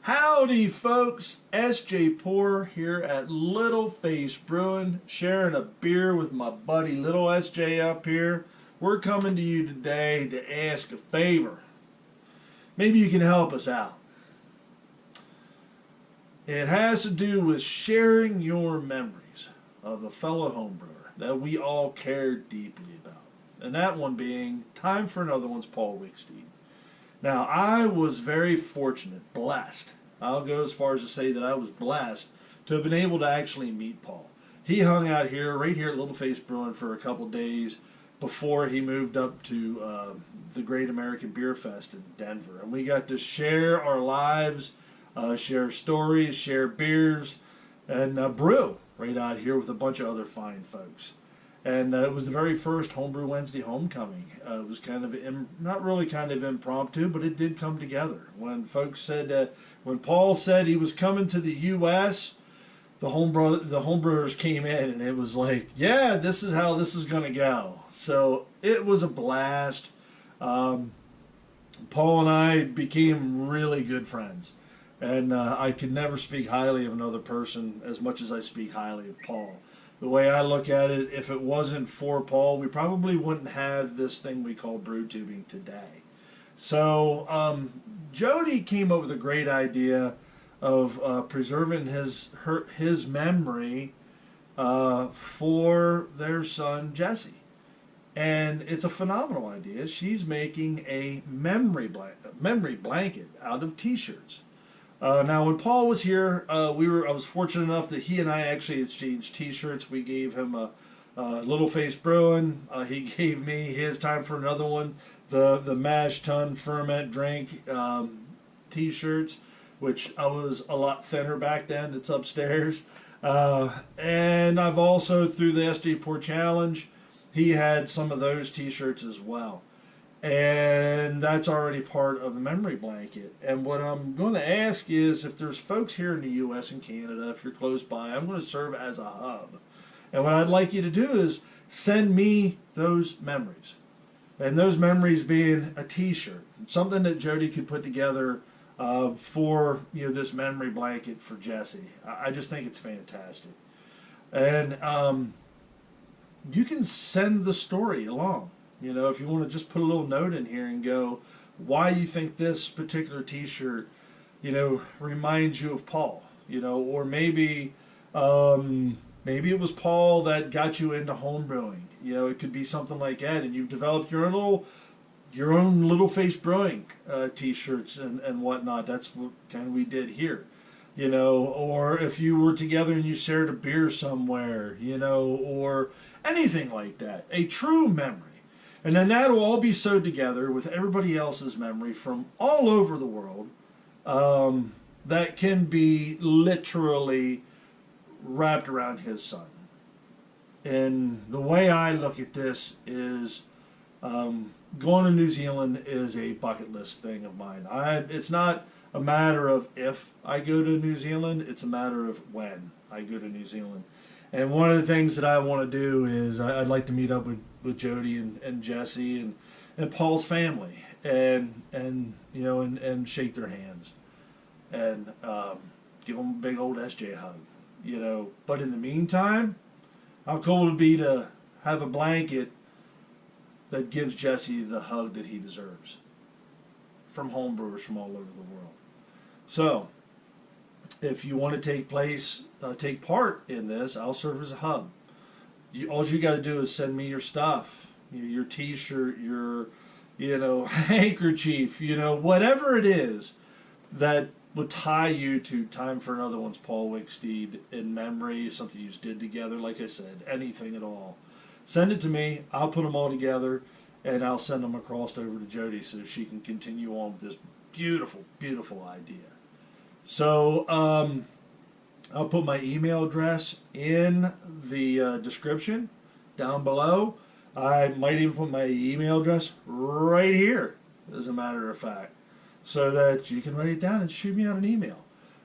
Howdy folks, SJ Poor here at Little Face Brewing, sharing a beer with my buddy Little SJ up here. We're coming to you today to ask a favor. Maybe you can help us out. It has to do with sharing your memories of a fellow homebrewer that we all care deeply about. And that one being Time for Another One's Paul Wicksteed. Now, I was very fortunate, blessed. I'll go as far as to say that I was blessed to have been able to actually meet Paul. He hung out here, right here at Little Face Brewing for a couple days before he moved up to the Great American Beer Fest in Denver. And we got to share our lives, share stories, share beers, and brew right out here with a bunch of other fine folks. And it was the very first Homebrew Wednesday homecoming. It was kind of, not really kind of impromptu, but it did come together. When folks said, when Paul said he was coming to the U.S., the homebrewers came in, and it was like, yeah, this is how this is going to go. So it was a blast. Paul and I became really good friends. And I could never speak highly of another person as much as I speak highly of Paul. The way I look at it, if it wasn't for Paul, we probably wouldn't have this thing we call brew tubing today. So Jody came up with a great idea of preserving his memory for their son Jesse. And it's a phenomenal idea. She's making a memory blanket out of t-shirts. Now, when Paul was here, I was fortunate enough that he and I actually exchanged T-shirts. We gave him a Little Face Brewing. He gave me his Time for Another One, the Mash Tun Ferment Drink T-shirts, which I was a lot thinner back then. It's upstairs. And I've also, through the SD Pour Challenge, he had some of those T-shirts as well. And that's already part of the memory blanket. And what I'm going to ask is, if there's folks here in the U.S. and Canada, if you're close by, I'm going to serve as a hub. And what I'd like you to do is send me those memories. And those memories being a t-shirt, something that Jody could put together for this memory blanket for Jesse. I just think it's fantastic. And you can send the story along. If you want to just put a little note in here and go, why you think this particular T-shirt, reminds you of Paul, or maybe it was Paul that got you into home brewing. It could be something like that, and you've developed your own Little Face Brewing T-shirts and whatnot. That's what kind of we did here, or if you were together and you shared a beer somewhere, or anything like that, a true memory. And then that'll all be sewed together with everybody else's memory from all over the world that can be literally wrapped around his son. And the way I look at this is going to New Zealand is a bucket list thing of mine. It's not a matter of if I go to New Zealand, it's a matter of when I go to New Zealand. And one of the things that I want to do is I'd like to meet up with Jody and Jesse and Paul's family and shake their hands and give them a big old SJ hug, But in the meantime, how cool would it be to have a blanket that gives Jesse the hug that he deserves from homebrewers from all over the world. So, if you want to take part in this, I'll serve as a hub. All you got to do is send me your stuff, your T-shirt, your, handkerchief, whatever it is that would tie you to Time for Another One's Paul Wicksteed in memory, something you just did together. Like I said, anything at all. Send it to me. I'll put them all together, and I'll send them across over to Jody so she can continue on with this beautiful, beautiful idea. So, I'll put my email address in the description down below. I might even put my email address right here, as a matter of fact, so that you can write it down and shoot me out an email.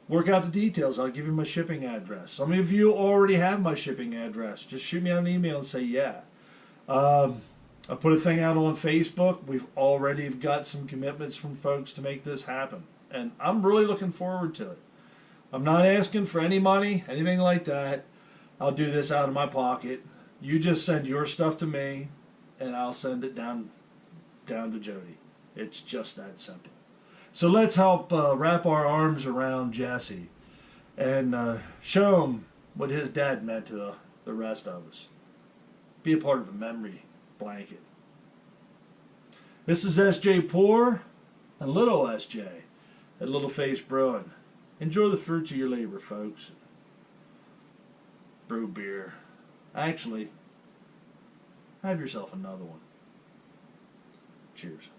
Work out the details. I'll give you my shipping address. Some of you already have my shipping address. Just shoot me out an email and say yeah. I put a thing out on Facebook. We've already got some commitments from folks to make this happen. And I'm really looking forward to it. I'm not asking for any money, anything like that. I'll do this out of my pocket. You just send your stuff to me, and I'll send it down to Jody. It's just that simple. So let's help wrap our arms around Jesse and show him what his dad meant to the rest of us. Be a part of a memory blanket. This is S.J. Poor and Little S.J. at Little Face Brewing. Enjoy the fruits of your labor, folks. Brew beer. Actually, have yourself another one. Cheers.